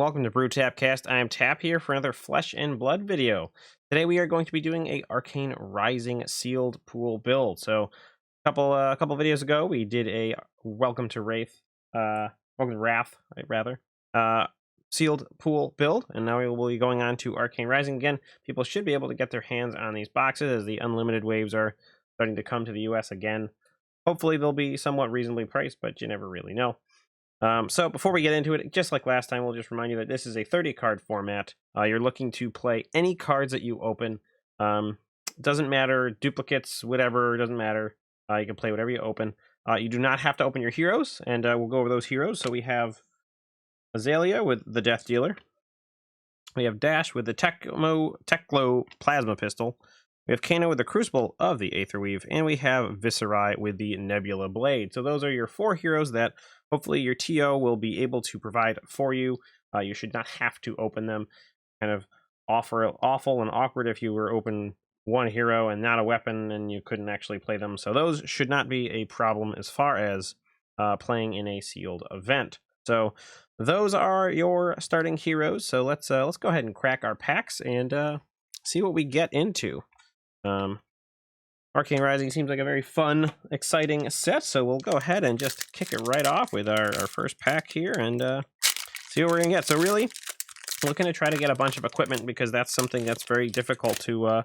welcome to Brew Tapcast. I am Tap here for another Flesh and Blood video. Today we are going to be doing a Arcane Rising sealed pool build. So a couple videos ago we did a Welcome to Wrath, rather, sealed pool build, and now we will be going on to Arcane Rising again. People should be able to get their hands on these boxes as the unlimited waves are starting to come to the US again. Hopefully they'll be somewhat reasonably priced, but you never really know. So before we get into it, just like last time, we'll just remind you that this is a 30 card format. You're looking to play any cards that you open. Doesn't matter, duplicates, whatever, doesn't matter. You can play whatever you open. You do not have to open your heroes, and we'll go over those heroes. So we have Azalea with the Death Dealer. We have Dash with the Techglow Plasma Pistol. We have Kano with the Crucible of the Aetherweave, and we have Viserai with the Nebula Blade. So those are your four heroes that hopefully your TO will be able to provide for you. You should not have to open them. Kind of awful and awkward if you were open one hero and not a weapon and you couldn't actually play them. So those should not be a problem as far as playing in a sealed event. So those are your starting heroes. So let's go ahead and crack our packs and see what we get into. Arcane Rising seems like a very fun, exciting set, so we'll go ahead and just kick it right off with our first pack here and see what we're gonna get. So really, looking to try to get a bunch of equipment because that's something that's very difficult to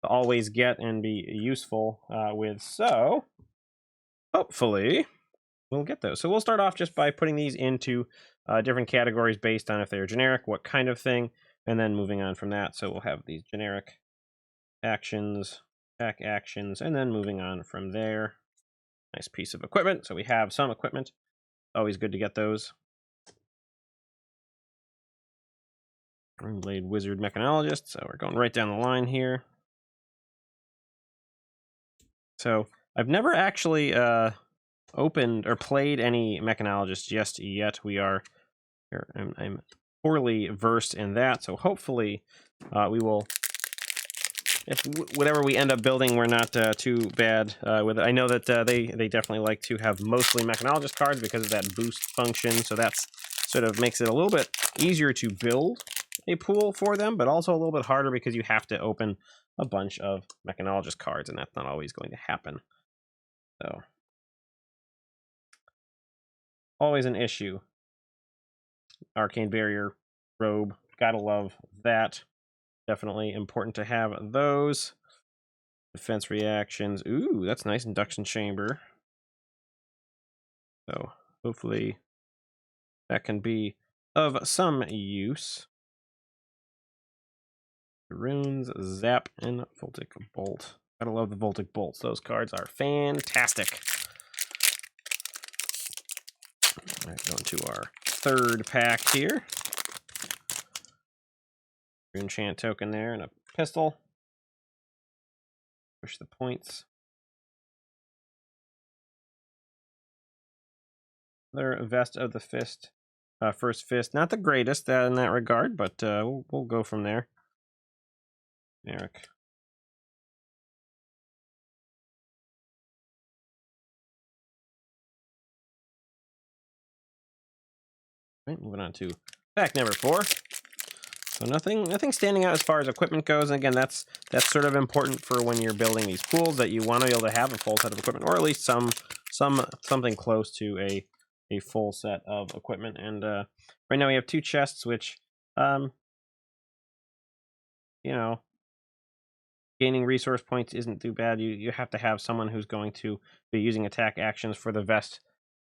always get and be useful with. So hopefully we'll get those. So we'll start off just by putting these into different categories based on if they're generic, what kind of thing, and then moving on from that. So we'll have these generic actions, attack actions, and then moving on from there. Nice piece of equipment. So we have some equipment. Always good to get those. Runeblade Wizard Mechanologist. So we're going right down the line here. So I've never actually opened or played any Mechanologists just yet. I'm poorly versed in that. So hopefully we will, if whatever we end up building, we're not too bad with it. I know that they definitely like to have mostly Mechanologist cards because of that boost function, so that's sort of makes it a little bit easier to build a pool for them, but also a little bit harder because you have to open a bunch of Mechanologist cards, and that's not always going to happen. So, always an issue. Arcane Barrier, Robe, gotta love that. Definitely important to have those. Defense reactions. Ooh, that's nice. Induction chamber. So hopefully that can be of some use. Runes, Zap, and Voltic Bolt. Gotta love the Voltic Bolts. Those cards are fantastic. All right, going to our third pack here. Enchant token there and a pistol. Push the points. Another Vest of the Fist. First Fist. Not the greatest in that regard, but we'll go from there. Eric. Right, moving on to pack number 4. So nothing standing out as far as equipment goes. And again, that's sort of important for when you're building these pools, that you want to be able to have a full set of equipment, or at least something close to a full set of equipment. And right now we have 2 chests, which you know, gaining resource points isn't too bad. You have to have someone who's going to be using attack actions for the vest.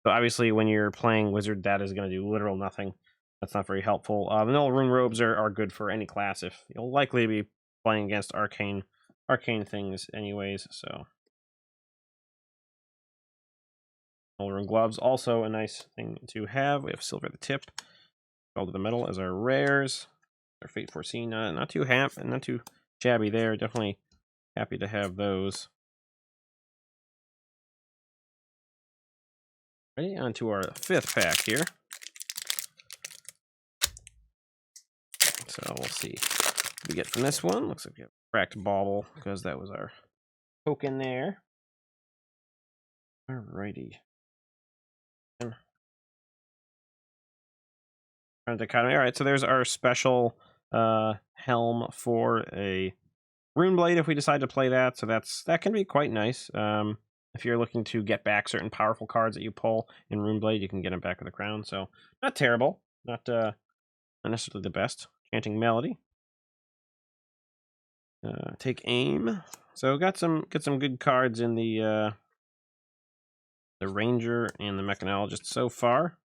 So obviously when you're playing wizard, that is going to do literal nothing. That's not very helpful. Vanilla rune robes are good for any class if you'll likely be playing against arcane things anyways. So rune gloves, also a nice thing to have. We have silver at the tip, gold to the metal as our rares. Our fate foreseen, not too shabby there. Definitely happy to have those. Ready, on to our 5th pack here. So we'll see what we get from this one. Looks like we have a cracked bauble because that was our token there. Alrighty. Dichotomy. All right, so there's our special helm for a Rune Blade if we decide to play that. So that can be quite nice. If you're looking to get back certain powerful cards that you pull in Rune Blade, you can get them back with a crown. So not terrible, not necessarily the best. Chanting Melody. Take aim. So get some good cards in the Ranger and the Mechanologist so far.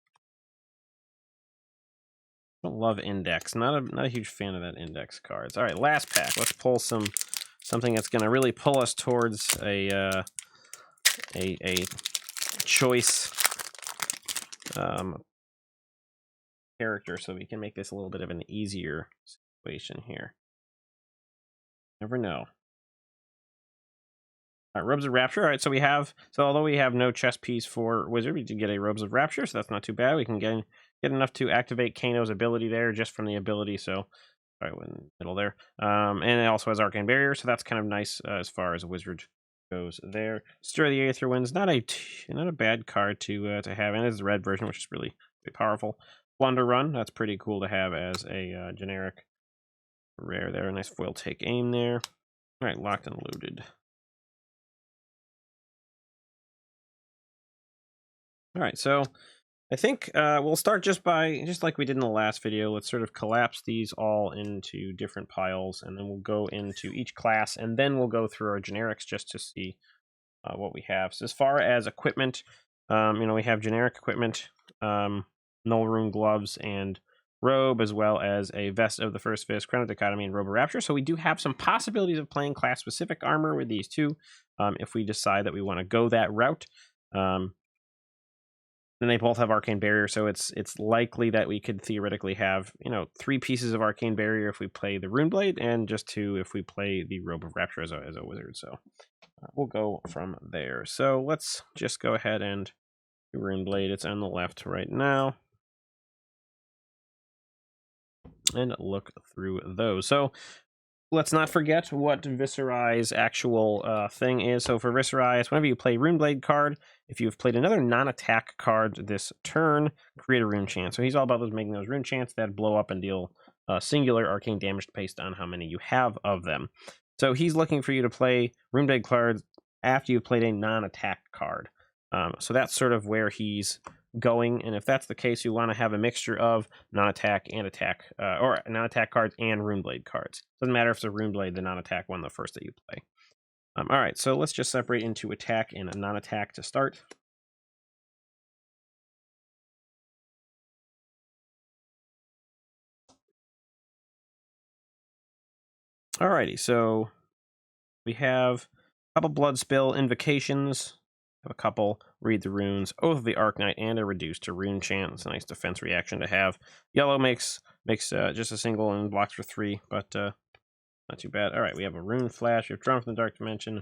I don't love Index. Not a huge fan of that Index cards. All right, last pack. Let's pull something that's going to really pull us towards a choice character, so we can make this a little bit of an easier situation here. Never know. All right, Robes of Rapture. All right, so although we have no chess piece for Wizard, we did get a Robes of Rapture, so that's not too bad. We can get enough to activate Kano's ability there, just from the ability. So, right in the middle there, and it also has Arcane Barrier, so that's kind of nice as far as a Wizard goes there. Stir the Aether Winds, not a bad card to have, and it's the red version, which is really powerful. Plunder Run, that's pretty cool to have as a generic rare there. A nice foil take aim there. All right, locked and loaded. All right, so I think we'll start just like we did in the last video. Let's sort of collapse these all into different piles, and then we'll go into each class, and then we'll go through our generics just to see what we have. So as far as equipment, we have generic equipment, Null Rune gloves and robe, as well as a vest of the First Fist, Crown of Dichotomy, and Robe of Rapture. So we do have some possibilities of playing class-specific armor with these two, if we decide that we want to go that route. Then they both have Arcane Barrier, so it's likely that we could theoretically have 3 pieces of Arcane Barrier if we play the Rune Blade, and just 2 if we play the Robe of Rapture as a wizard. So we'll go from there. So let's just go ahead and do Rune Blade. It's on the left right now, and look through those. So let's not forget what Viserai's actual thing is. So for Viserai, it's whenever you play Rune Blade card, if you've played another non-attack card this turn, create a rune chant. So he's all about making those rune chants that blow up and deal singular arcane damage based on how many you have of them. So he's looking for you to play Rune Blade cards after you've played a non-attack card. So that's sort of where he's going, and if that's the case, you want to have a mixture of non-attack and attack, or non-attack cards and Rune Blade cards. Doesn't matter if it's a Rune Blade, the non-attack one, the first that you play. All right, so let's just separate into attack and non-attack to start. Alrighty, so we have a couple Blood Spill Invocations, have a couple Read the Runes, Oath of the Arknight, and a Reduce to Rune Chant. It's a nice defense reaction to have. Yellow makes just a single and blocks for 3, but not too bad. All right, we have a Rune Flash. We have Drawn from the Dark Dimension. A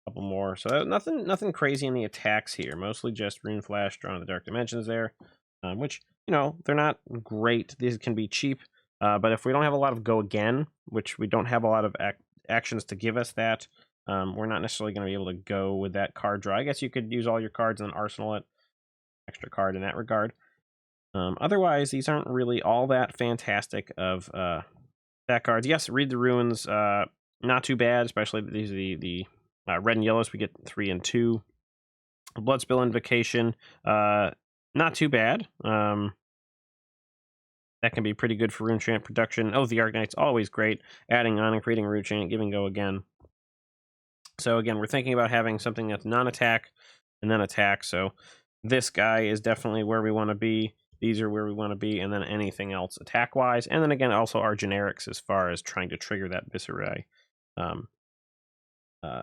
couple more. So nothing crazy in the attacks here. Mostly just Rune Flash, Drawn to the Dark Dimensions there, which, they're not great. These can be cheap, but if we don't have a lot of Go Again, which we don't have a lot of actions to give us that, we're not necessarily going to be able to go with that card draw. I guess you could use all your cards and then arsenal it. Extra card in that regard. Otherwise, these aren't really all that fantastic of that cards. Yes, Read the Runes, not too bad, especially these are the red and yellows. We get 3 and 2. Bloodspill Invocation, not too bad. That can be pretty good for Rune Chant production. Oh, the Arknight's always great. Adding on and creating Rune Chant, giving Go Again. So again, we're thinking about having something that's non-attack and then attack. So this guy is definitely where we want to be. These are where we want to be, and then anything else attack-wise. And then again, also our generics as far as trying to trigger that Viserai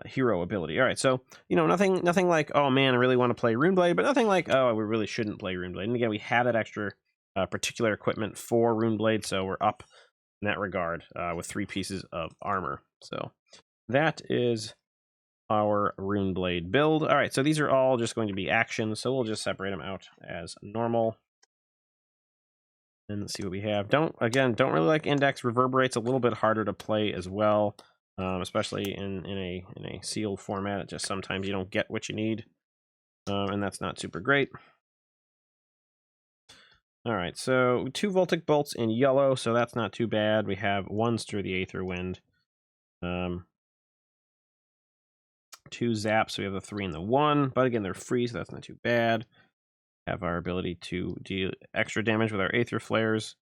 hero ability. All right, so nothing like, oh man, I really want to play Rune Blade, but nothing like, oh, we really shouldn't play Rune Blade. And again, we have that extra particular equipment for Rune Blade, so we're up in that regard with 3 pieces of armor. So that is our Rune Blade build. All right, so these are all just going to be actions, so we'll just separate them out as normal. And let's see what we have. Don't really like Index. Reverberate's a little bit harder to play as well, especially in a sealed format. It just sometimes you don't get what you need, and that's not super great. All right, so 2 Voltic Bolts in yellow, so that's not too bad. We have 1 Stir the Aether Wind. 2 Zaps, so we have the 3 and the 1. But again, they're free, so that's not too bad. Have our ability to deal extra damage with our Aether Flares.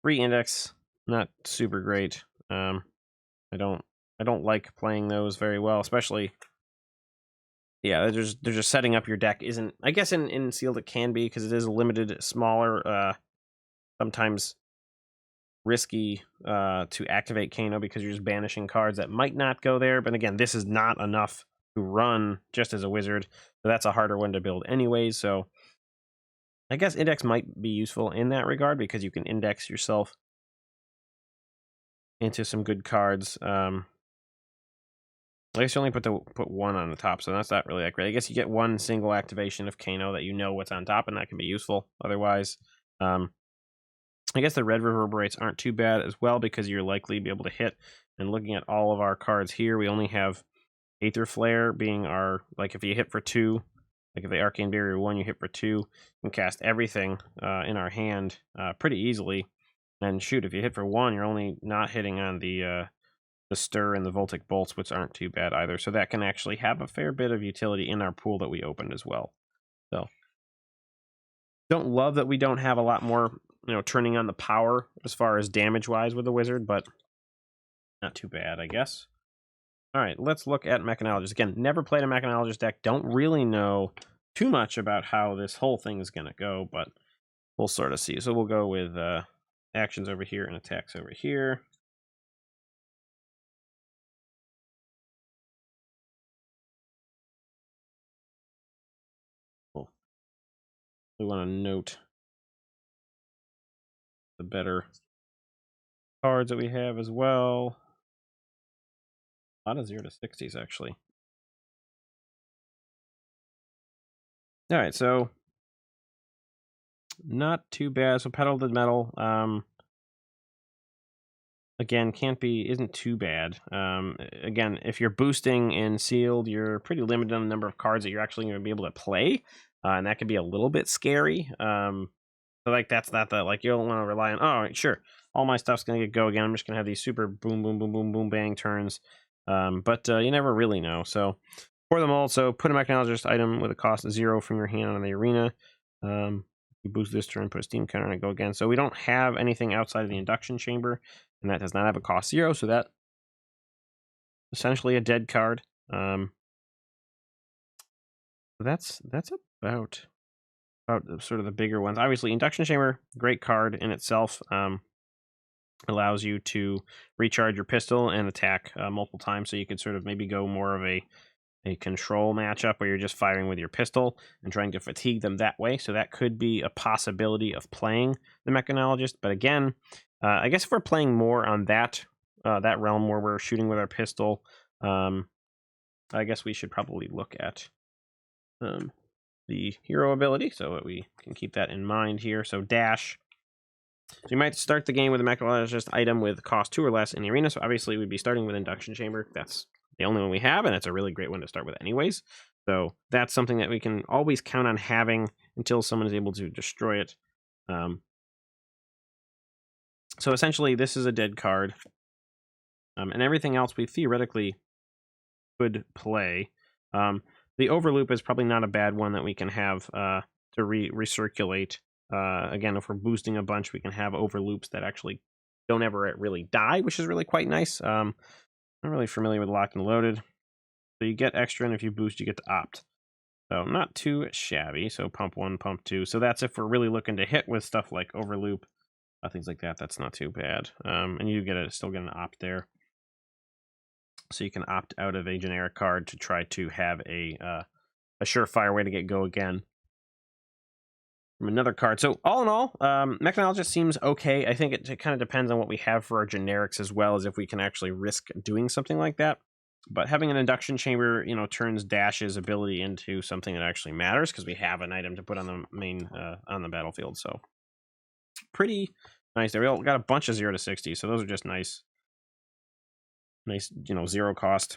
3 Index, not super great. I don't like playing those very well, especially. Yeah, they're just setting up your deck isn't. I guess in Sealed it can be because it is a limited, smaller, sometimes risky to activate Kano because you're just banishing cards that might not go there. But again, this is not enough to run just as a wizard, so that's a harder one to build anyways. So I guess Index might be useful in that regard because you can index yourself into some good cards. I guess you only put 1 on the top, so that's not really that great. I guess you get 1 single activation of Kano that you know what's on top, and that can be useful. Otherwise, I guess the red reverberates aren't too bad as well because you're likely to be able to hit. And looking at all of our cards here, we only have Aether Flare being our, like if you hit for 2, like if the Arcane Barrier 1, you hit for 2, you can cast everything in our hand pretty easily. And shoot, if you hit for 1, you're only not hitting on the Stir and the Voltic Bolts, which aren't too bad either. So that can actually have a fair bit of utility in our pool that we opened as well. So don't love that we don't have a lot more, turning on the power as far as damage-wise with the wizard, but not too bad, I guess. All right, let's look at Mechanologist. Again, never played a Mechanologist deck. Don't really know too much about how this whole thing is going to go, but we'll sort of see. So we'll go with actions over here and attacks over here. We want to note the better cards that we have as well. A lot of 0 to 60s, actually. All right, so not too bad. So Pedal to the Metal, again, isn't too bad. Again, if you're boosting in Sealed, you're pretty limited on the number of cards that you're actually going to be able to play, and that could be a little bit scary. So like that's not the like you don't want to rely on. Oh, right, sure, all my stuff's going to go again. I'm just going to have these super boom, boom, boom, boom, boom, bang turns, but you never really know. So for them all, so put a Mechanologist item with a cost of 0 from your hand on the arena. You boost this turn, put a steam counter, and go again. So we don't have anything outside of the induction chamber, and that does not have a cost 0. So that essentially a dead card. That's about sort of the bigger ones. Obviously, induction chamber, great card in itself. Allows you to recharge your pistol and attack multiple times. So you could sort of maybe go more of a control matchup where you're just firing with your pistol and trying to fatigue them that way. So that could be a possibility of playing the Mechanologist. But again, I guess if we're playing more on that realm where we're shooting with our pistol, I guess we should probably look at the hero ability so that we can keep that in mind here. So dash. So you might start the game with a Mechanologist item with cost 2 or less in the arena. So obviously we'd be starting with Induction Chamber. That's the only one we have, and it's a really great one to start with anyways. So that's something that we can always count on having until someone is able to destroy it. So essentially, this is a dead card. And everything else we theoretically could play. The Overloop is probably not a bad one that we can have to recirculate. Again, if we're boosting a bunch, we can have Overloops that actually don't ever really die, which is really quite nice. I'm not really familiar with Locked and Loaded. So you get extra, and if you boost, you get to opt. So not too shabby. So pump 1, pump 2. So that's if we're really looking to hit with stuff like Overloop, things like that. That's not too bad. And you still get an opt there. So you can opt out of a generic card to try to have a surefire way to get go again from another card. So all in all, Mechanologist seems okay. I think it kind of depends on what we have for our generics as well as if we can actually risk doing something like that. But having an induction chamber, turns Dash's ability into something that actually matters because we have an item to put on the main on the battlefield. So pretty nice there. We all got a bunch of 0 to 60, so those are just nice, 0 cost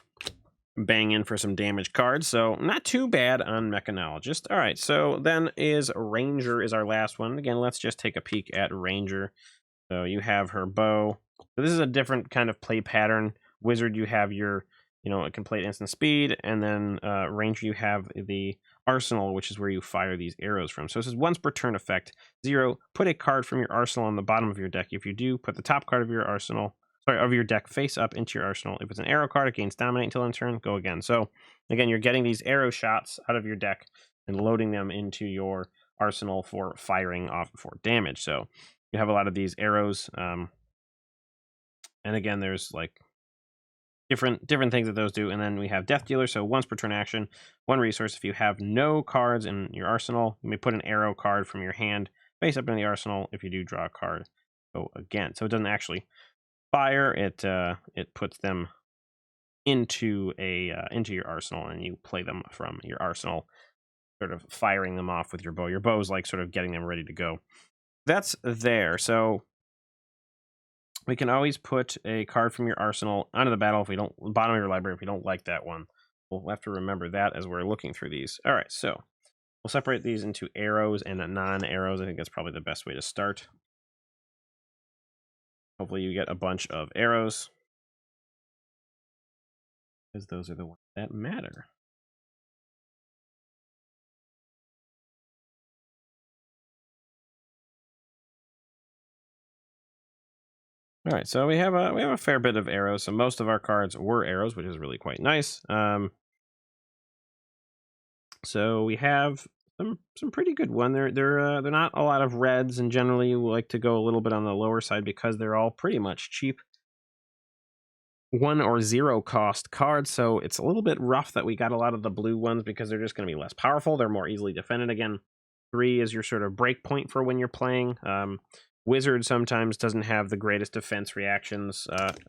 bang in for some damage cards. So not too bad on Mechanologist. All right, so then is Ranger is our last one. Again, let's just take a peek at Ranger. So you have her bow. So this is a different kind of play pattern. Wizard, you have your, it can play at instant speed, and then Ranger, you have the arsenal, which is where you fire these arrows from. So this is once per turn effect. 0, put a card from your arsenal on the bottom of your deck. If you do, put the top card of your deck face up into your arsenal. If it's an arrow card, it gains dominate until end turn. Go again. So again, you're getting these arrow shots out of your deck and loading them into your arsenal for firing off for damage. So you have a lot of these arrows, and again, there's like different things that those do. And then we have Death Dealer, so once per turn action, 1 resource. If you have no cards in your arsenal, you may put an arrow card from your hand face up in the arsenal. If you do, draw a card. Go again. So it doesn't actually fire; it puts them into your arsenal, and you play them from your arsenal, sort of firing them off with your bow. Your bow is like sort of getting them ready to go. That's there. So we can always put a card from your arsenal onto the bottom of your library if we don't like that one. We'll have to remember that as we're looking through these. All right, so we'll separate these into arrows and non-arrows. I think that's probably the best way to start. Hopefully you get a bunch of arrows, because those are the ones that matter. All right, so we have a fair bit of arrows. So most of our cards were arrows, which is really quite nice. So we have some pretty good one. They're not a lot of reds, and generally you like to go a little bit on the lower side because they're all pretty much cheap 1 or 0 cost cards. So it's a little bit rough that we got a lot of the blue ones because they're just going to be less powerful. They're more easily defended. Again, 3 is your sort of break point for when you're playing. Wizard sometimes doesn't have the greatest defense reactions. Not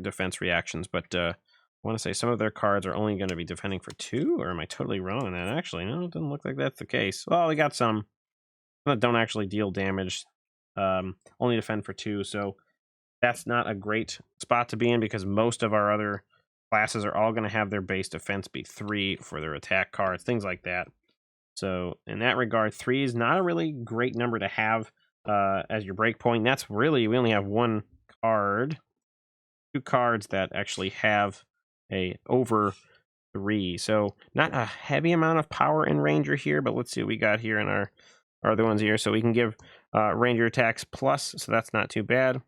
defense reactions, but I want to say some of their cards are only going to be defending for 2, or am I totally wrong on that? Actually, no, it doesn't look like that's the case. Well, we got some that don't actually deal damage, only defend for 2, so that's not a great spot to be in because most of our other classes are all going to have their base defense be 3 for their attack cards, things like that. So in that regard, 3 is not a really great number to have as your break point. That's really, we only have 1 card, 2 cards that actually have a over 3. So not a heavy amount of power in Ranger here, but let's see what we got here in our other ones here. So we can give Ranger attacks plus, so that's not too bad.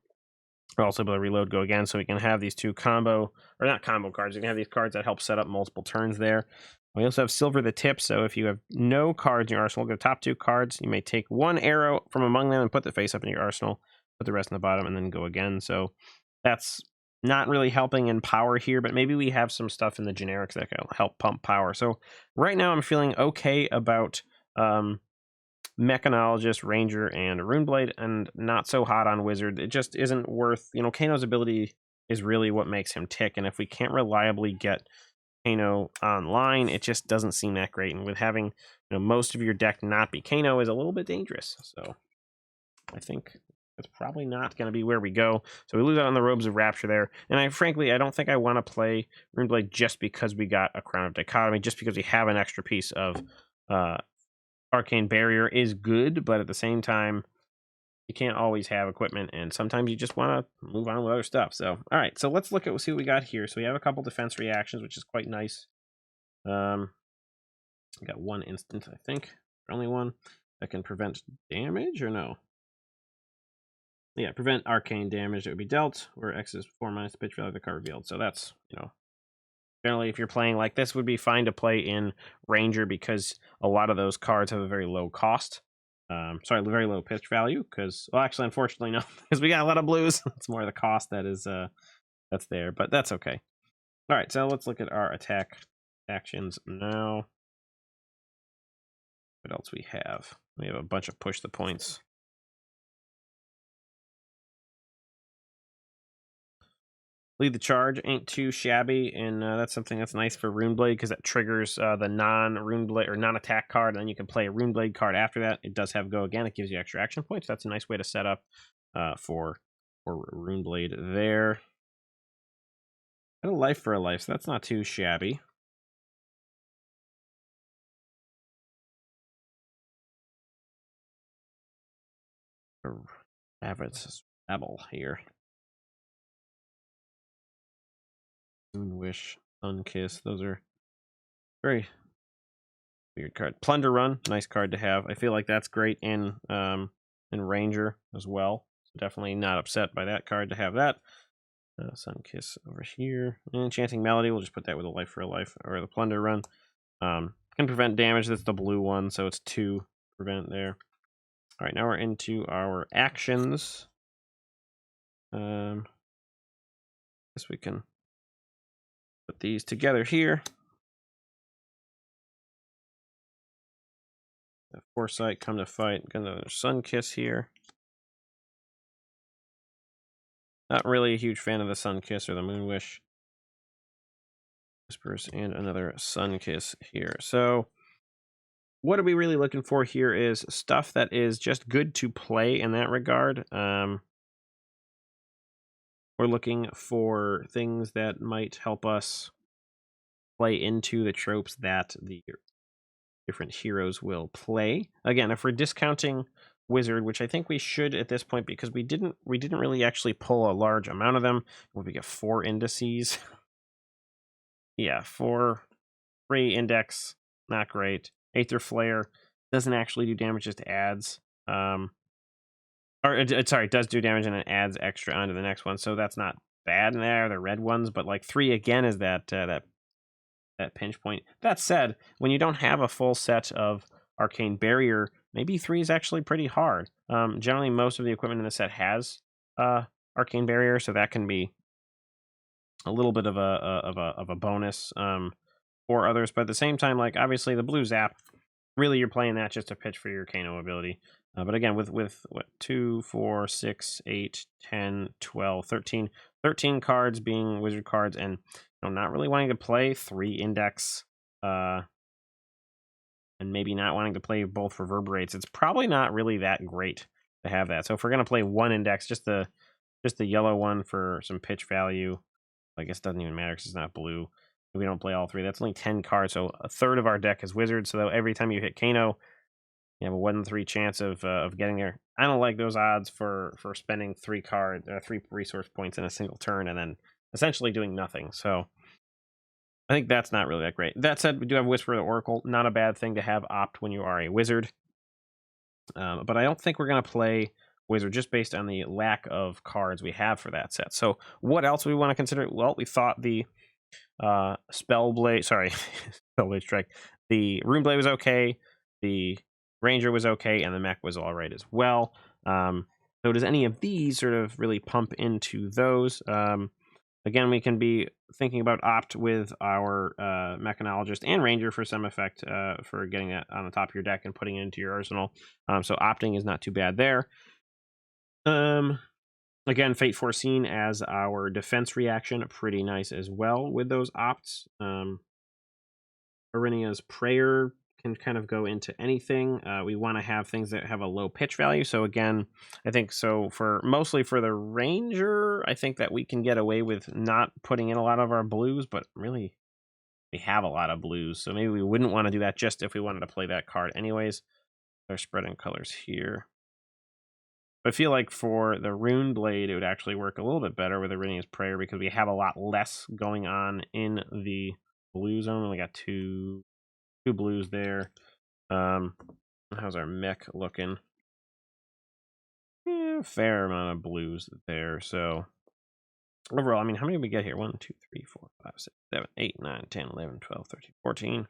We're also able to reload, go again, so we can have these 2 not combo cards. We can have these cards that help set up multiple turns there. We also have Silver the Tip, so if you have no cards in your arsenal, go to the top 2 cards. You may take 1 arrow from among them and put the face up in your arsenal, put the rest in the bottom, and then go again. So that's not really helping in power here, but maybe we have some stuff in the generics that can help pump power. So right now I'm feeling okay about Mechanologist, Ranger, and Runeblade, and not so hot on Wizard. It just isn't worth, Kano's ability is really what makes him tick, and if we can't reliably get Kano online, it just doesn't seem that great. And with having most of your deck not be Kano is a little bit dangerous. So I think that's probably not going to be where we go. So we lose out on the Robes of Rapture there. And I don't think I want to play Runeblade just because we got a Crown of Dichotomy, just because we have an extra piece of Arcane Barrier is good, but at the same time, you can't always have equipment, and sometimes you just want to move on with other stuff. So, all right, so let's see what we got here. So we have a couple defense reactions, which is quite nice. We got 1 instant, I think, only 1 that can prevent damage, or no? Yeah, prevent arcane damage that would be dealt, where X is 4 minus the pitch value of the card revealed. So that's, generally, if you're playing like this, would be fine to play in Ranger because a lot of those cards have a very low cost. Very low pitch value. Because, well, actually, unfortunately, no, because we got a lot of blues. It's more the cost that is that's there, but that's okay. All right, so let's look at our attack actions now. What else we have? We have a bunch of push the points. Lead the charge ain't too shabby, and that's something that's nice for Runeblade because that triggers the non-Runeblade or non-attack card, and then you can play a Runeblade card after that. It does have go again. It gives you extra action points. That's a nice way to set up for Runeblade there. And a life for a life, so that's not too shabby. Avid's Rebel here. Moon Wish, Sun Kiss, those are very weird card. Plunder Run, nice card to have. I feel like that's great in Ranger as well. So definitely not upset by that card to have that. Sun Kiss over here. Enchanting Melody, we'll just put that with a life for a life, or the Plunder Run. Can prevent damage, that's the blue one, so it's 2 prevent there. All right, now we're into our actions. Guess we can put these together here. The Foresight, come to fight. Got another Sun Kiss here. Not really a huge fan of the Sun Kiss or the Moon Wish. Whispers and another Sun Kiss here. So what are we really looking for here is stuff that is just good to play in that regard. We're looking for things that might help us play into the tropes that the different heroes will play. Again, if we're discounting Wizard, which I think we should at this point, because we didn't really actually pull a large amount of them. We get 4 indices. Yeah, 4 free index, not great. Aether Flare doesn't actually do damage, just adds. Sorry, it does do damage and it adds extra onto the next one, so that's not bad in there. The red ones, but like 3 again is that pinch point. That said, when you don't have a full set of Arcane Barrier, maybe 3 is actually pretty hard. Generally, most of the equipment in the set has Arcane Barrier, so that can be a little bit of a bonus for others. But at the same time, like obviously the blue zap, really you're playing that just to pitch for your Kano ability. But again, with what 2, 4, 6, 8, 10, 12, 13, 13 cards being wizard cards, and not really wanting to play 3 index, and maybe not wanting to play both reverberates, it's probably not really that great to have that. So if we're gonna play 1 index, just the yellow one for some pitch value, I guess it doesn't even matter because it's not blue. We don't play all 3. That's only 10 cards, so a third of our deck is wizards. So every time you hit Kano, you have a 1 in 3 chance of getting there. I don't like those odds for spending 3 resource points in a single turn and then essentially doing nothing. So I think that's not really that great. That said, we do have Whisper of the Oracle. Not a bad thing to have opt when you are a wizard. But I don't think we're going to play wizard just based on the lack of cards we have for that set. So what else do we want to consider? Well, we thought the Spellblade Strike. The Runeblade was okay. The Ranger was okay, and the mech was all right as well. So does any of these sort of really pump into those? Again, we can be thinking about opt with our Mechanologist and Ranger for some effect for getting that on the top of your deck and putting it into your arsenal. So opting is not too bad there. Again, Fate Foreseen as our defense reaction, pretty nice as well with those opts. Arinia's Prayer can kind of go into anything. We want to have things that have a low pitch value. So again, I think so mostly for the Ranger, I think that we can get away with not putting in a lot of our blues, but really we have a lot of blues. So maybe we wouldn't want to do that just if we wanted to play that card anyways. They're spreading colors here. I feel like for the Runeblade, it would actually work a little bit better with Arinia's Prayer because we have a lot less going on in the blue zone. We got two blues there. How's our mech looking? Yeah, fair amount of blues there. So overall, I mean, how many did we get here? 1, 2, 3, 4, 5, 6, 7, 8, 9, 10, 11, 12, 13, 14.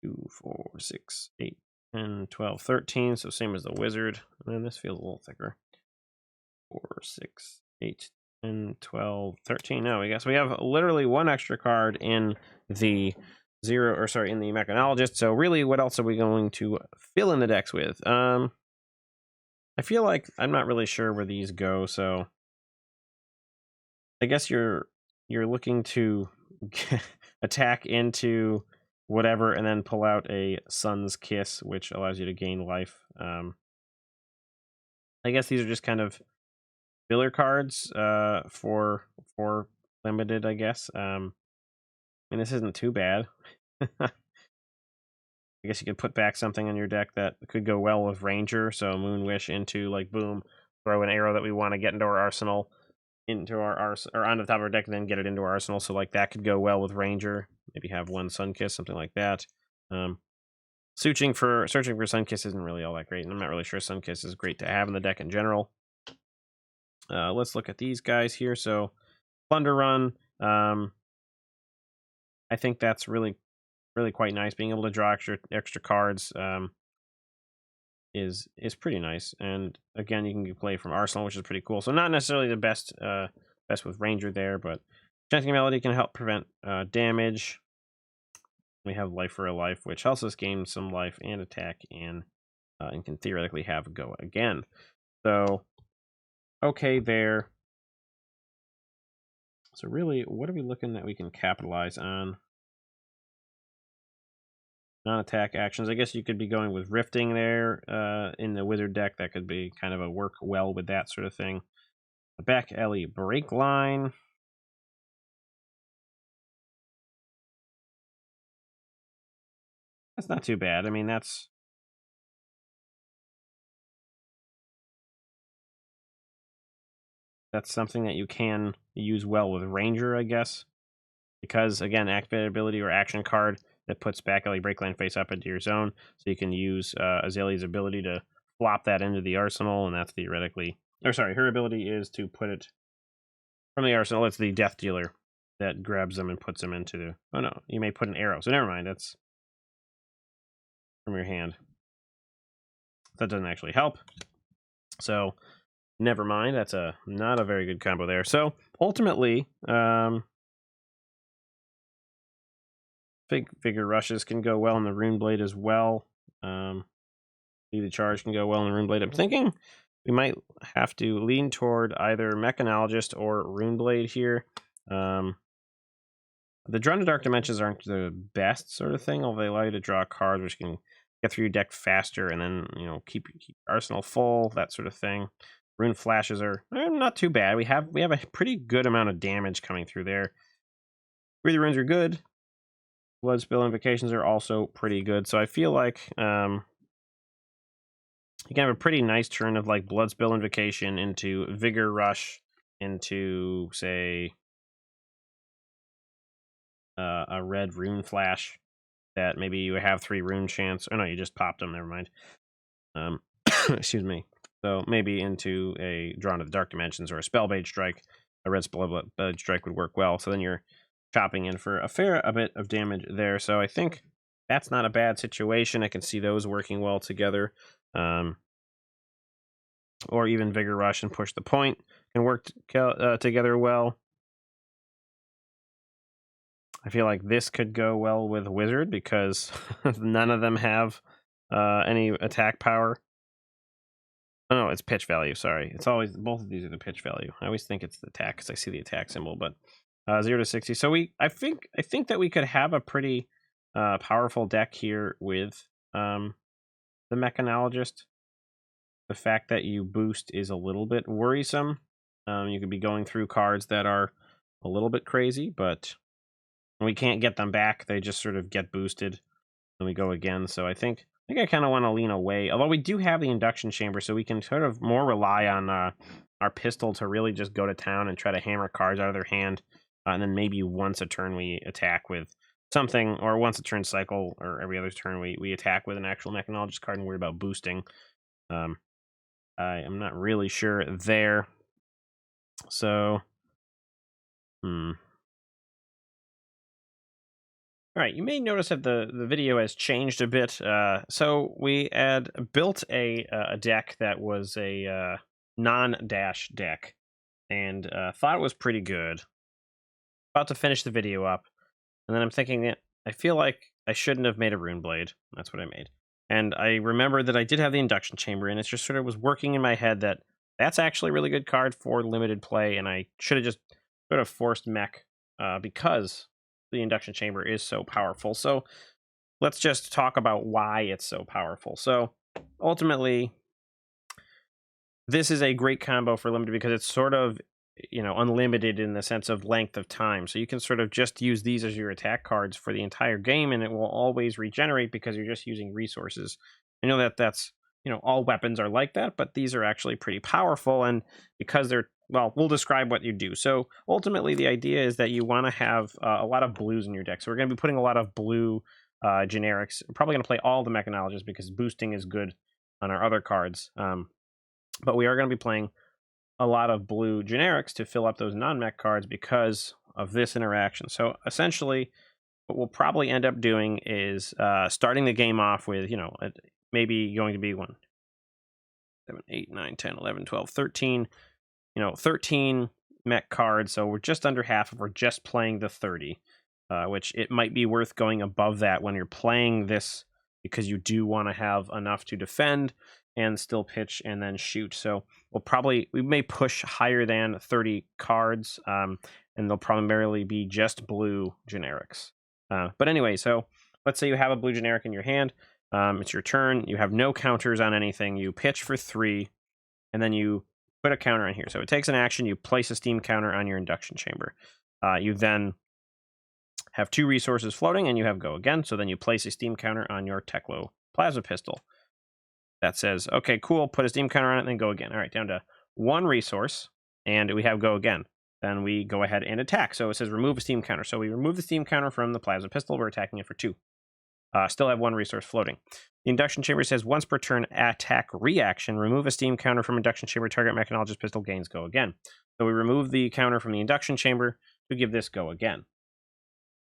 2, 4, 6, 8, 10, 12, 13. So same as the wizard. And then this feels a little thicker. 4, 6, 8, 10, 12, 13. No, we have literally 1 extra card in the in the Mechanologist. So really, what else are we going to fill in the decks with? I feel like I'm not really sure where these go, so I guess you're looking to attack into whatever and then pull out a Sun's Kiss, which allows you to gain life. I guess these are just kind of filler cards for limited, I guess. And this isn't too bad. I guess you could put back something on your deck that could go well with Ranger. So Moon Wish into, like, boom, throw an arrow that we want to get into our arsenal, or onto the top of our deck, and then get it into our arsenal. So, like, that could go well with Ranger. Maybe have one Sunkiss, something like that. Searching for Sunkiss isn't really all that great, and I'm not really sure Sunkiss is great to have in the deck in general. Let's look at these guys here. So Plunder Run, I think that's really quite nice. Being able to draw extra cards is pretty nice. And again, you can play from Arsenal, which is pretty cool. So not necessarily the best with Ranger there, but Chanting Melody can help prevent damage. We have Life for a Life, which helps us gain some life and attack, and can theoretically have a go again. So okay there. So really, what are we looking that we can capitalize on? Non-attack actions. I guess you could be going with Rifting there in the Wizard deck. That could be kind of a work well with that sort of thing. The Back Alley Break Line. That's not too bad. I mean, that's something that you can use well with Ranger, I guess. Because, again, activated ability or action card that puts Back Alley Break Line face up into your zone. So you can use Azalea's ability to flop that into the arsenal, and that's theoretically... Or sorry, her ability is to put it from the arsenal. It's the Death Dealer that grabs them and puts them into the... Oh no, you may put an arrow. So never mind, that's from your hand. That doesn't actually help. So never mind, that's not a very good combo there. So ultimately, Vigor Rushes can go well in the Rune Blade as well. Lead the Charge can go well in the Rune Blade. I'm thinking we might have to lean toward either Mechanologist or Rune Blade here. The Drawn to Dark Dimensions aren't the best sort of thing, although they allow you to draw cards which can get through your deck faster and then, keep your arsenal full, that sort of thing. Rune Flashes are not too bad. We have a pretty good amount of damage coming through there. Breathe Runes are good. Bloodspill Invocations are also pretty good. So I feel like you can have a pretty nice turn of, like, Bloodspill Invocation into Vigor Rush into, say, a red Rune Flash that maybe you have 3 Rune Chance. Oh no, you just popped them. Never mind. Excuse me. So maybe into a Drawn to the Dark Dimensions or a Spellblade Strike. A red Spellblade Strike would work well. So then you're chopping in for a bit of damage there. So I think that's not a bad situation. I can see those working well together. Or even Vigor Rush and Push the Point can work together well. I feel like this could go well with Wizard because none of them have any attack power. Oh, no, it's pitch value. Sorry. It's always, both of these are the pitch value. I always think it's the attack because I see the attack symbol, but 0 to 60. So I think that we could have a pretty powerful deck here with the Mechanologist. The fact that you boost is a little bit worrisome. You could be going through cards that are a little bit crazy, but we can't get them back. They just sort of get boosted and we go again. So I think I kind of want to lean away. Although we do have the Induction Chamber, so we can sort of more rely on our pistol to really just go to town and try to hammer cards out of their hand. And then maybe once a turn we attack with something, or once a turn cycle, or every other turn we attack with an actual Mechanologist card and worry about boosting. I am not really sure there. So, All right, you may notice that the video has changed a bit. So we had built a deck that was a non-dash deck, and thought it was pretty good. About to finish the video up, and then I'm thinking that I feel like I shouldn't have made a Rune Blade. That's what I made. And I remembered that I did have the Induction Chamber, and it just sort of was working in my head that that's actually a really good card for limited play, and I should have just sort of forced mech because the Induction Chamber is so powerful. So let's just talk about why it's so powerful. So ultimately, this is a great combo for limited because it's sort of, unlimited in the sense of length of time. So you can sort of just use these as your attack cards for the entire game, and it will always regenerate because you're just using resources. I know that that's, all weapons are like that, but these are actually pretty powerful, and because they're, well, we'll describe what you do. So ultimately, the idea is that you want to have a lot of blues in your deck. So we're going to be putting a lot of blue generics. I'm probably going to play all the mechanologists because boosting is good on our other cards. But we are going to be playing a lot of blue generics to fill up those non-mech cards because of this interaction. So essentially, what we'll probably end up doing is starting the game off with, maybe going to be 1, 7, 8, 9, 10, 11, 12, 13, 13 mech cards. So we're just under half if we're just playing the 30, which it might be worth going above that when you're playing this because you do want to have enough to defend and still pitch and then shoot. So we may push higher than 30 cards, and they'll primarily be just blue generics. But anyway, so let's say you have a blue generic in your hand. It's your turn. You have no counters on anything. You pitch for 3, and then you put a counter on here. So it takes an action. You place a steam counter on your induction chamber. You then have 2 resources floating, and you have go again. So then you place a steam counter on your Teklo plasma pistol. That says, okay, cool, put a steam counter on it, and then go again. All right, down to 1 resource, and we have go again. Then we go ahead and attack. So it says remove a steam counter. So we remove the steam counter from the plasma pistol. We're attacking it for 2. Still have 1 resource floating. The induction chamber says once per turn attack reaction, remove a steam counter from induction chamber, target mechanologist pistol gains go again. So we remove the counter from the induction chamber to give this go again.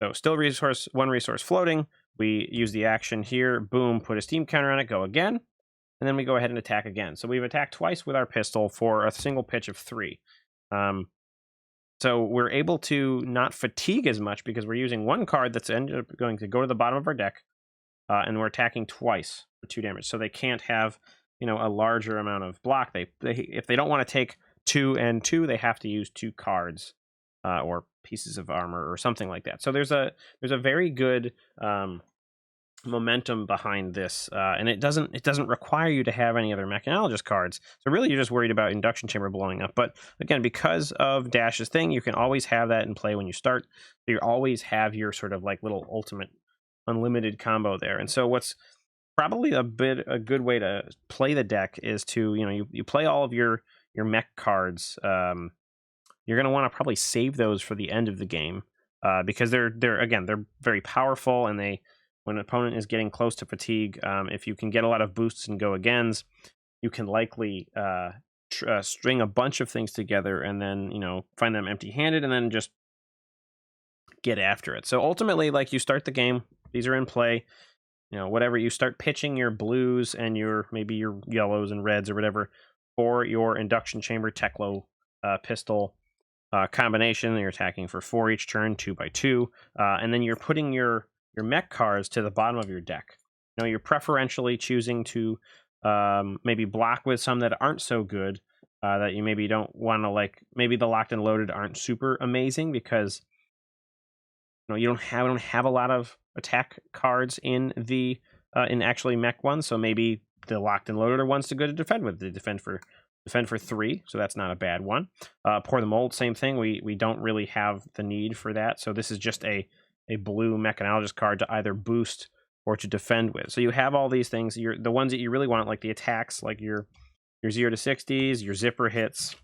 So still 1 resource floating. We use the action here, boom, put a steam counter on it, go again. And then we go ahead and attack again. So we've attacked twice with our pistol for a single pitch of 3. So we're able to not fatigue as much because we're using 1 card that's ended up going to go to the bottom of our deck, and we're attacking twice for 2 damage. So they can't have, a larger amount of block. They if they don't want to take 2 and 2, they have to use 2 cards or pieces of armor or something like that. So there's a very good momentum behind this, and it doesn't require you to have any other mechanologist cards. So really, you're just worried about induction chamber blowing up. But again, because of Dash's thing, you can always have that in play when you start. So you always have your sort of like little ultimate unlimited combo there. And so what's probably a good way to play the deck is to you play all of your mech cards. You're going to want to probably save those for the end of the game because they're very powerful, and when an opponent is getting close to fatigue, if you can get a lot of boosts and go agains, you can likely string a bunch of things together and then find them empty-handed and then just get after it. So ultimately, like, you start the game, these are in play, whatever, you start pitching your blues and maybe your yellows and reds or whatever for your induction chamber Teklo pistol combination. You're attacking for 4 each turn, 2 by 2, and then you're putting your mech cards to the bottom of your deck. You're preferentially choosing to maybe block with some that aren't so good, that you maybe don't want to, maybe the locked and loaded aren't super amazing because you don't have a lot of attack cards in the in actually mech ones. So maybe the locked and loaded are ones to go to defend with. They defend for 3, so that's not a bad one. Pour the mold, same thing. We don't really have the need for that. So this is just a blue mechanologist card to either boost or to defend with. So you have all these things. The ones that you really want, like the attacks, like your 0 to 60s, your zipper hits,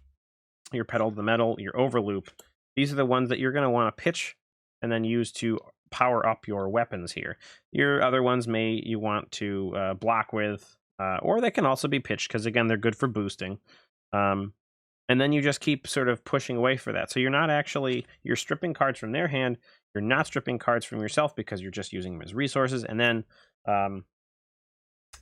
your pedal to the metal, your overloop. These are the ones that you're going to want to pitch and then use to power up your weapons here. Your other ones you want to block with, or they can also be pitched because, again, they're good for boosting. And then you just keep sort of pushing away for that. So you're stripping cards from their hand. You're not stripping cards from yourself because you're just using them as resources. And then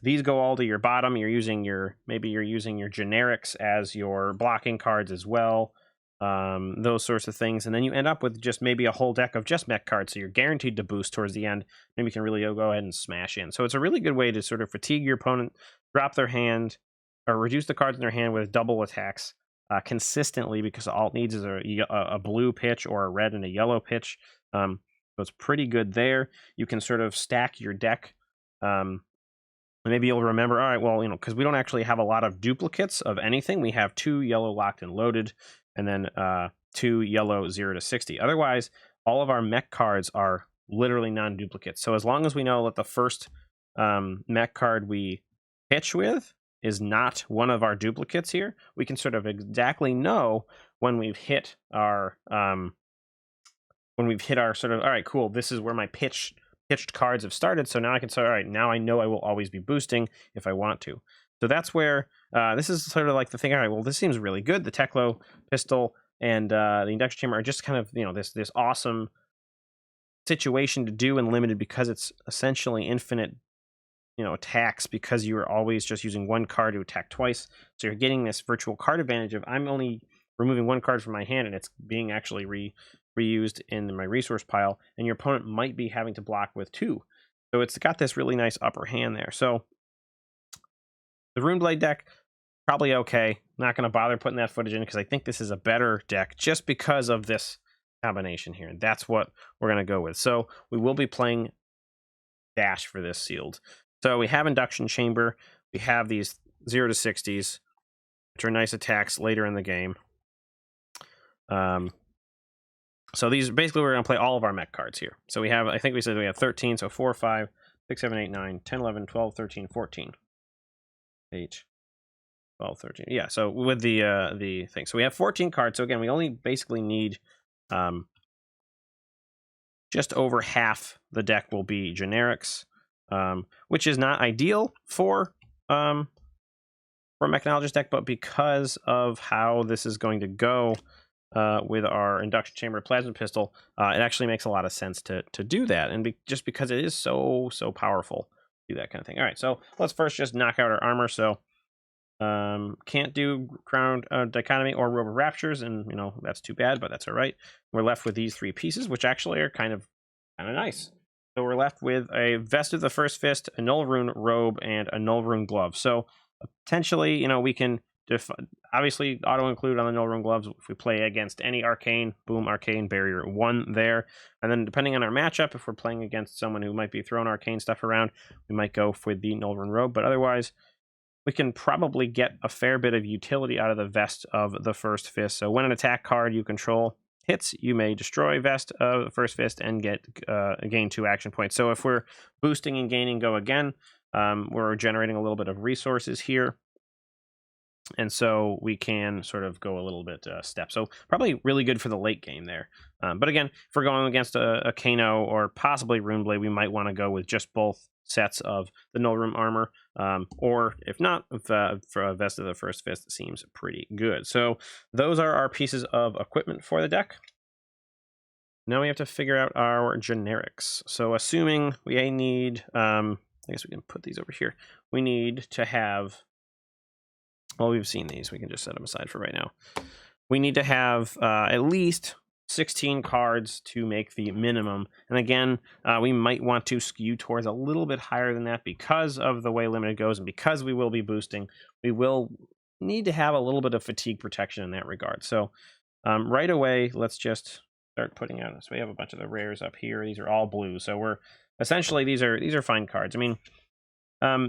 these go all to your bottom. You're using your generics as your blocking cards as well. Those sorts of things. And then you end up with just maybe a whole deck of just mech cards. So you're guaranteed to boost towards the end. Maybe you can really go ahead and smash in. So it's a really good way to sort of fatigue your opponent, drop their hand, or reduce the cards in their hand with double attacks consistently, because all it needs is a blue pitch or a red and a yellow pitch. So it's pretty good there. You can sort of stack your deck And maybe you'll remember, all right, well, because we don't actually have a lot of duplicates of anything. We have 2 yellow locked and loaded, and then 2 yellow 0 to 60. Otherwise, all of our mech cards are literally non-duplicates. So as long as we know that the first mech card we pitch with is not one of our duplicates here, we can sort of exactly know when we've hit our sort of, all right, cool, this is where my pitched cards have started. So now I can say, all right, now I know I will always be boosting if I want to. So that's where this is sort of like the thing. All right, well, this seems really good. The Teklo pistol and the induction chamber are just kind of this awesome situation to do in limited, because it's essentially infinite attacks, because you are always just using one card to attack twice. So you're getting this virtual card advantage of, I'm only removing one card from my hand and it's being actually reused in my resource pile, and your opponent might be having to block with 2. So it's got this really nice upper hand there. So the Runeblade deck, probably okay. Not going to bother putting that footage in, because I think this is a better deck just because of this combination here. And that's what we're going to go with. So we will be playing Dash for this sealed. So we have Induction Chamber. We have these 0 to 60s, which are nice attacks later in the game. So these basically, we're going to play all of our mech cards here. So we have, I think we said we have 13. So 4, 5, 6, 7, 8, 9, 10, 11, 12, 13, 14. 8, 12, 13. Yeah, so with the thing. So we have 14 cards. So again, we only basically need just over half the deck will be generics, which is not ideal for a Mechanologist deck, but because of how this is going to go with our Induction Chamber Plasma Pistol, it actually makes a lot of sense to do that, and just because it is so powerful, do that kind of thing. All right, so let's first just knock out our armor. So can't do Crown Dichotomy or Robe of Raptures, and that's too bad, but that's all right. We're left with these 3 pieces, which actually are kind of nice. So we're left with a Vest of the First Fist, a Null Rune Robe, and a Null Rune Glove. So potentially, we can obviously auto include on the Null Rune Gloves if we play against any Arcane. Boom, Arcane barrier 1 there. And then depending on our matchup, if we're playing against someone who might be throwing Arcane stuff around, we might go for the Null Rune Robe. But otherwise, we can probably get a fair bit of utility out of the Vest of the First Fist. So when an attack card you control hits, you may destroy Vest of the First Fist and gain 2 action points. So if we're boosting and gaining Go Again, we're generating a little bit of resources here. And so we can sort of go a little bit step. So probably really good for the late game there. But again, if we're going against a Kano or possibly Runeblade, we might want to go with just both sets of the Null Rune armor. Or if not, for a Vest of the First Fist, it seems pretty good. So those are our pieces of equipment for the deck. Now we have to figure out our generics. So assuming we need, I guess we can put these over here. We need to have, well, we've seen these. We can just set them aside for right now. We need to have at least 16 cards to make the minimum. And again, we might want to skew towards a little bit higher than that because of the way limited goes, and because we will be boosting, we will need to have a little bit of fatigue protection in that regard. So right away, let's just start putting out. So we have a bunch of the rares up here. These are all blue. So we're essentially, these are fine cards. I mean,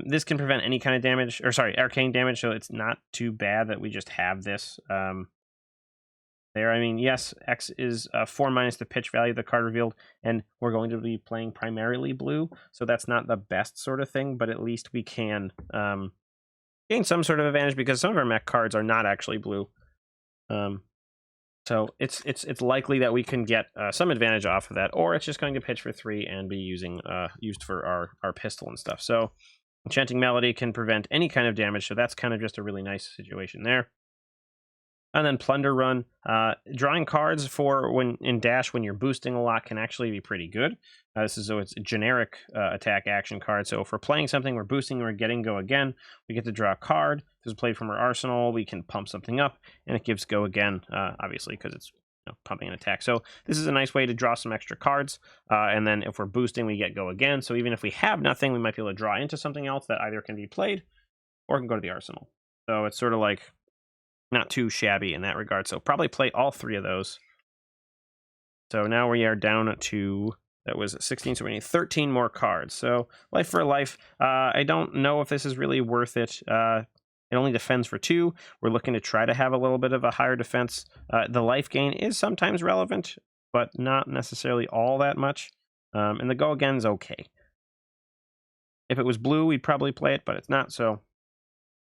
this can prevent any kind of damage, or sorry, arcane damage. So it's not too bad that we just have this there. I mean, yes, X is 4 minus the pitch value of the card revealed, and we're going to be playing primarily blue. So that's not the best sort of thing, but at least we can gain some sort of advantage because some of our mech cards are not actually blue. So it's likely that we can get some advantage off of that, or it's just going to pitch for 3 and be used for our pistol and stuff. So Enchanting Melody can prevent any kind of damage, so that's kind of just a really nice situation there. And then Plunder Run, drawing cards for when in Dash when you're boosting a lot can actually be pretty good. It's a generic attack action card. So if we're playing something, we're boosting, we're getting Go Again, we get to draw a card. If it's played from our arsenal, we can pump something up, and it gives Go Again, obviously, because it's pumping an attack. So this is a nice way to draw some extra cards. And then if we're boosting, we get Go Again. So even if we have nothing, we might be able to draw into something else that either can be played or can go to the arsenal. So it's sort of like not too shabby in that regard. So probably play all 3 of those. So now we are down to That was 16, so we need 13 more cards. So life for life. I don't know if this is really worth it. It only defends for 2. We're looking to try to have a little bit of a higher defense. The life gain is sometimes relevant, but not necessarily all that much. And the go again is okay. If it was blue, we'd probably play it, but it's not. So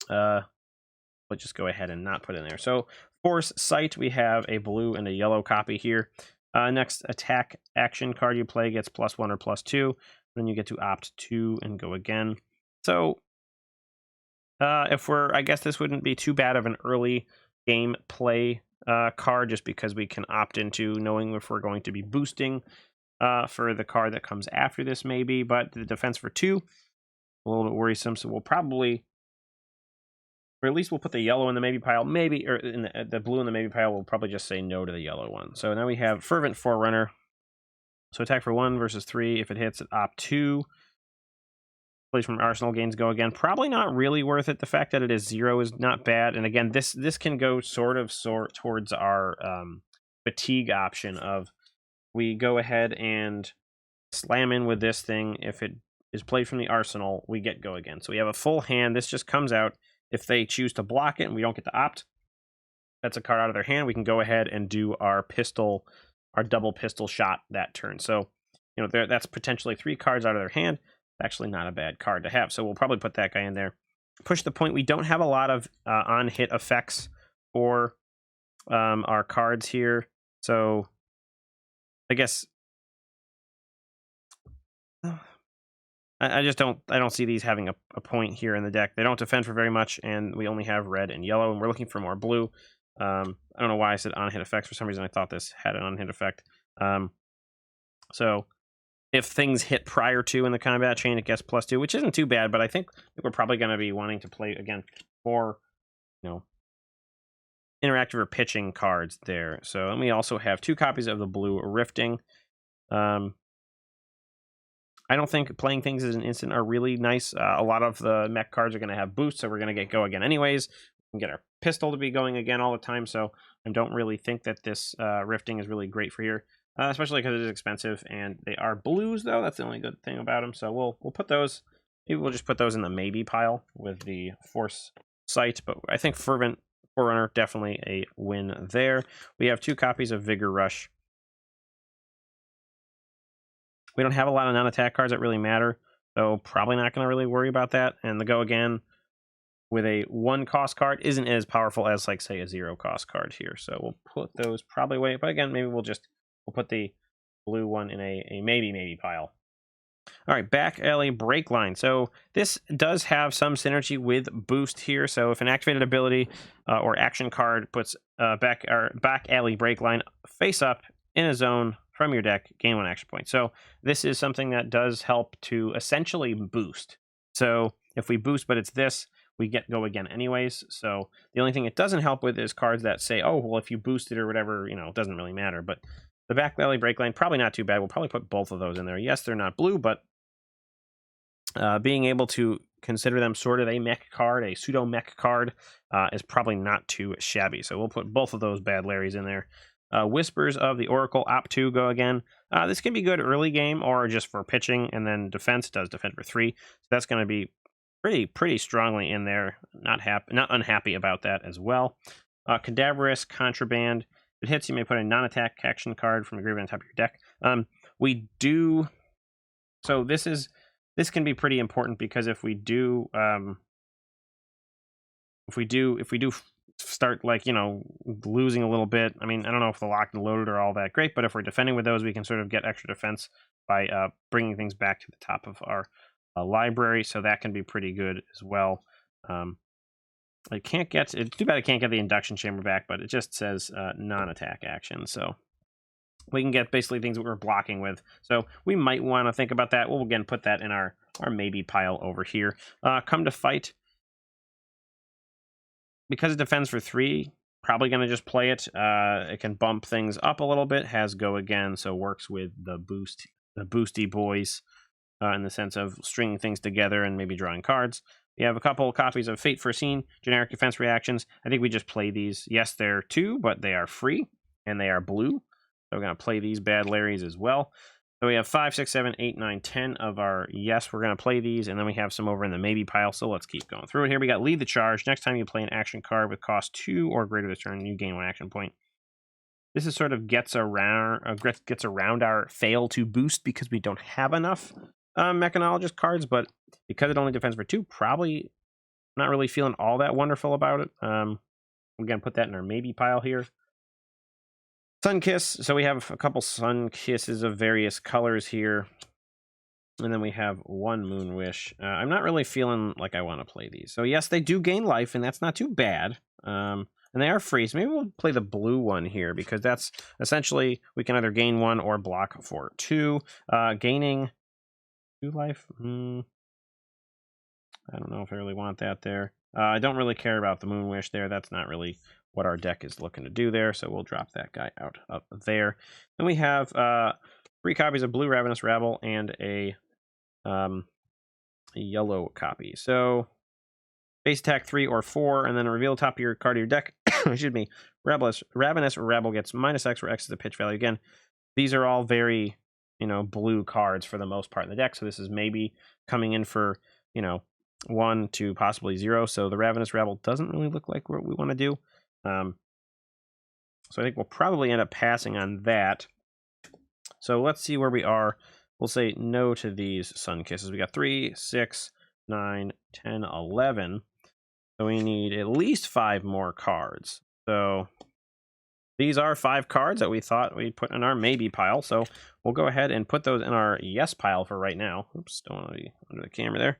we'll just go ahead and not put it in there. So Force Sight, we have a blue and a yellow copy here. Next attack action card you play gets +1 or +2. Then you get to opt 2 and go again. So I guess this wouldn't be too bad of an early game play card, just because we can opt into knowing if we're going to be boosting for the card that comes after this, maybe. But the defense for 2, a little bit worrisome. So we'll probably, or at least we'll put the yellow in the maybe pile, maybe, or in the blue in the maybe pile. We'll probably just say no to the yellow one. So now we have Fervent Forerunner. So attack for 1 versus 3. If it hits, it opt 2. Plays from Arsenal, gains go again. Probably not really worth it. The fact that it is 0 is not bad. And again, this can go sort towards our fatigue option of, we go ahead and slam in with this thing. If it is played from the Arsenal, we get go again. So we have a full hand. This just comes out. If they choose to block it and we don't get to opt, that's a card out of their hand. We can go ahead and do our pistol, our double pistol shot that turn. So, you know, that's potentially 3 cards out of their hand. Actually not a bad card to have. So we'll probably put that guy in there. Push the point. We don't have a lot of on-hit effects for our cards here. So I guess I just don't see these having a point here in the deck. They don't defend for very much, and we only have red and yellow, and we're looking for more blue. I don't know why I said on-hit effects. For some reason I thought this had an on-hit effect. So if things hit prior to in the combat chain, it gets +2, which isn't too bad, but I think we're probably going to be wanting to play, again, more, you know, interactive or pitching cards there. So, and we also have 2 copies of the blue Rifting. I don't think playing things as an instant are really nice. A lot of the mech cards are going to have boosts, so we're going to get go again anyways. We can get our pistol to be going again all the time, so I don't really think that this Rifting is really great for here. Especially because it is expensive, and they are blues, though. That's the only good thing about them. So we'll put those. Maybe we'll just put those in the maybe pile with the Force Sight. But I think Fervent Forerunner, definitely a win there. We have 2 copies of Vigor Rush. We don't have a lot of non-attack cards that really matter, so probably not going to really worry about that. And the go again with a 1 cost card isn't as powerful as, like, say, a 0 cost card here. So we'll put those probably away. But again, maybe we'll put the blue one in a maybe pile. All right, Back Alley Break Line. So this does have some synergy with Boost here. So if an activated ability or action card puts Back Alley Break Line face up in a zone from your deck, gain 1 action point. So this is something that does help to essentially boost. So if we boost, but it's this, we get go again anyways. So the only thing it doesn't help with is cards that say, oh, well, if you boosted or whatever, you know, it doesn't really matter. But the Back Alley Break Line, probably not too bad. We'll probably put both of those in there. Yes, they're not blue, but being able to consider them sort of a mech card, a pseudo mech card, is probably not too shabby. So we'll put both of those Bad Larrys in there. Whispers of the Oracle, opt 2, go again. This can be good early game or just for pitching, and then defense does defend for 3. So that's going to be pretty strongly in there. Not unhappy about that as well. Cadaverous Contraband. If it hits, you may put a non-attack action card from a graveyard on top of your deck. We do. So this can be pretty important, because if we do start, like, you know, losing a little bit. I mean, I don't know if the locked and loaded are all that great, but if we're defending with those, we can sort of get extra defense by bringing things back to the top of our library. So that can be pretty good as well. I can't get. It's too bad I can't get the induction chamber back, but it just says non-attack action. So we can get basically things that we're blocking with. So we might want to think about that. We'll again put that in our maybe pile over here. Come to Fight. Because it defends for 3, probably going to just play it. It can bump things up a little bit. Has go again, so works with the boosty boys in the sense of stringing things together and maybe drawing cards. We have a couple copies of Fate Foreseen, generic defense reactions. I think we just play these. Yes, they're 2, but they are free, and they are blue. So we're going to play these Bad Larrys as well. So we have 5, 6, 7, 8, 9, 10 of our yes, we're going to play these, and then we have some over in the maybe pile, so let's keep going through it here. We got lead the charge. Next time you play an action card with cost 2 or greater this turn, you gain 1 action point. This is sort of gets around our fail to boost because we don't have enough mechanologist cards, but because it only defends for 2, probably not really feeling all that wonderful about it. We're going to put that in our maybe pile here. Sunkiss. So we have a couple Sunkisses of various colors here. And then we have 1 Moonwish. I'm not really feeling like I want to play these. So yes, they do gain life, and that's not too bad. And they are free. So maybe we'll play the blue one here, because that's essentially, we can either gain 1 or block for 2. Gaining 2 life. I don't know if I really want that there. I don't really care about the Moonwish there. That's not really what our deck is looking to do there, so we'll drop that guy out up there. Then we have 3 copies of Blue Ravenous Rabble and a yellow copy. So base attack 3 or 4, and then reveal the top of your card of your deck. Excuse me. Ravenous Rabble gets -X, where X is the pitch value. Again, these are all very, blue cards for the most part in the deck, so this is maybe coming in for, 1 to possibly 0. So the Ravenous Rabble doesn't really look like what we want to do. So I think we'll probably end up passing on that. So let's see where we are. We'll say no to these Sunkisses. We got 3, 6, 9, 10, 11. So we need at least 5 more cards. So these are 5 cards that we thought we'd put in our maybe pile. So we'll go ahead and put those in our yes pile for right now. Oops, don't want to be under the camera there.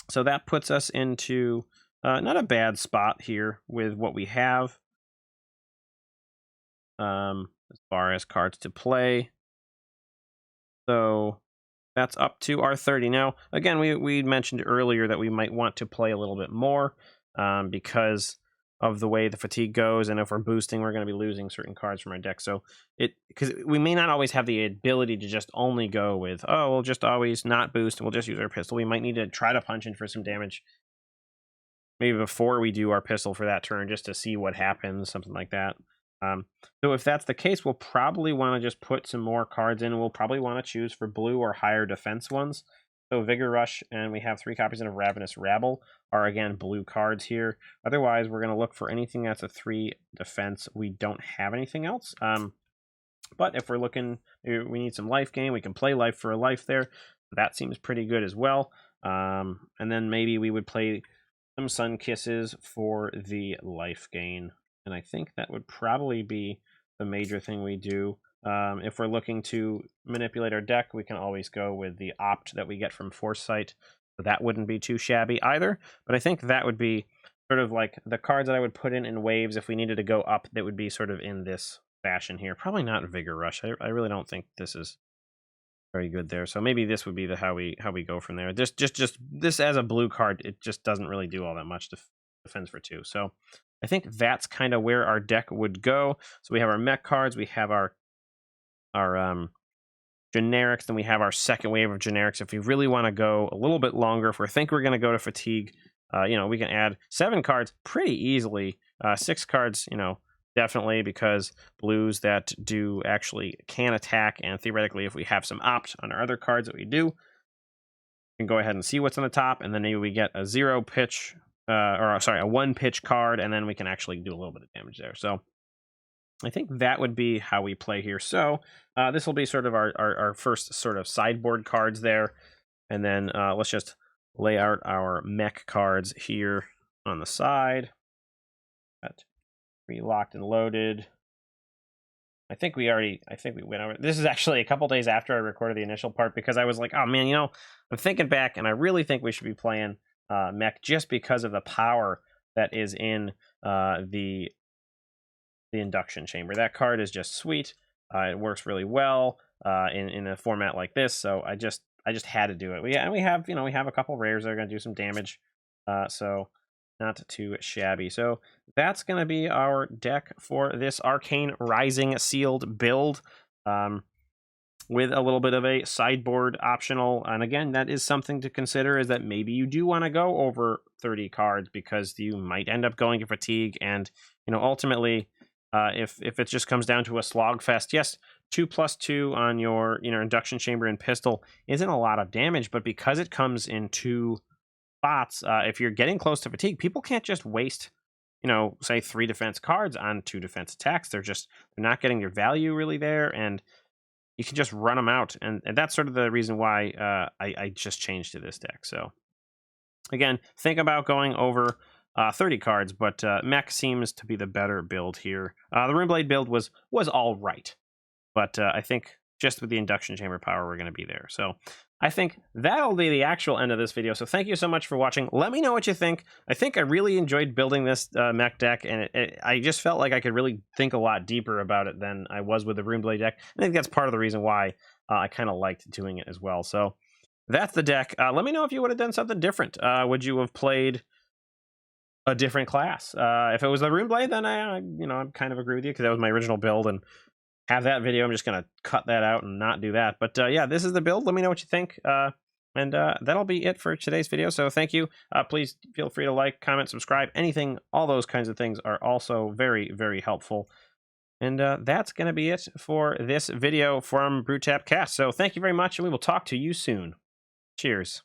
So that puts us into not a bad spot here with what we have as far as cards to play. So that's up to our 30. Now, again, we mentioned earlier that we might want to play a little bit more because of the way the fatigue goes, and if we're boosting, we're going to be losing certain cards from our deck. So because we may not always have the ability to just only go with, we'll just always not boost and we'll just use our pistol. We might need to try to punch in for some damage maybe before we do our pistol for that turn, just to see what happens, something like that. So if that's the case, we'll probably want to just put some more cards in. We'll probably want to choose for blue or higher defense ones. So Vigor Rush, and we have 3 copies of Ravenous Rabble, are again blue cards here. Otherwise, we're going to look for anything that's a 3 defense. We don't have anything else. But if we're looking, we need some life gain. We can play life for a life there. That seems pretty good as well. And then maybe we would play some Sunkisses for the life gain. And I think that would probably be the major thing we do. If we're looking to manipulate our deck, we can always go with the opt that we get from Foresight. So that wouldn't be too shabby either. But I think that would be sort of like the cards that I would put in waves if we needed to go up, that would be sort of in this fashion here. Probably not Vigor Rush. I really don't think this is very good there. So maybe this would be the how we go from there. Just this as a blue card, it just doesn't really do all that much to defense for 2. So I think that's kind of where our deck would go. So we have our mech cards, we have our generics, then we have our second wave of generics. If we really want to go a little bit longer, if we think we're going to go to fatigue, we can add 7 cards pretty easily. 6 cards, definitely, because blues that do actually can attack, and theoretically, if we have some opt on our other cards that we do, we can go ahead and see what's on the top, and then maybe we get a 0 pitch. A 1 pitch card, and then we can actually do a little bit of damage there. So I think that would be how we play here. So this will be sort of our first sort of sideboard cards there. And then let's just lay out our mech cards here on the side. Got 3 locked and loaded. I think we went over. This is actually a couple days after I recorded the initial part, because I was like, oh man, I'm thinking back, and I really think we should be playing mech, just because of the power that is in the induction chamber. That card is just sweet. It works really well in a format like this. So I just had to do it. We have a couple rares that are going to do some damage. So not too shabby. So that's going to be our deck for this Arcane Rising sealed build. With a little bit of a sideboard optional. And again, that is something to consider, is that maybe you do want to go over 30 cards, because you might end up going to fatigue. And, ultimately, If it just comes down to a slog fest, yes, 2+2 on your induction chamber and pistol isn't a lot of damage, but because it comes in two spots, if you're getting close to fatigue, people can't just waste say 3 defense cards on 2 defense attacks. They're not getting your value really there, and you can just run them out, and that's sort of the reason why I just changed to this deck. So again, think about going over 30 cards, but Mech seems to be the better build here. The Runeblade build was all right, but I think just with the induction chamber power, we're going to be there. So I think that'll be the actual end of this video. So thank you so much for watching. Let me know what you think. I think I really enjoyed building this Mech deck, and I just felt like I could really think a lot deeper about it than I was with the Runeblade deck. I think that's part of the reason why I kind of liked doing it as well. So that's the deck. Let me know if you would have done something different. Would you have played a different class? If it was the Runeblade, then I kind of agree with you, because that was my original build, and have that video. I'm just going to cut that out and not do that. But yeah, this is the build. Let me know what you think. And that'll be it for today's video. So thank you. Please feel free to like, comment, subscribe, anything. All those kinds of things are also very, very helpful. And that's going to be it for this video from Brew Cast. So thank you very much, and we will talk to you soon. Cheers.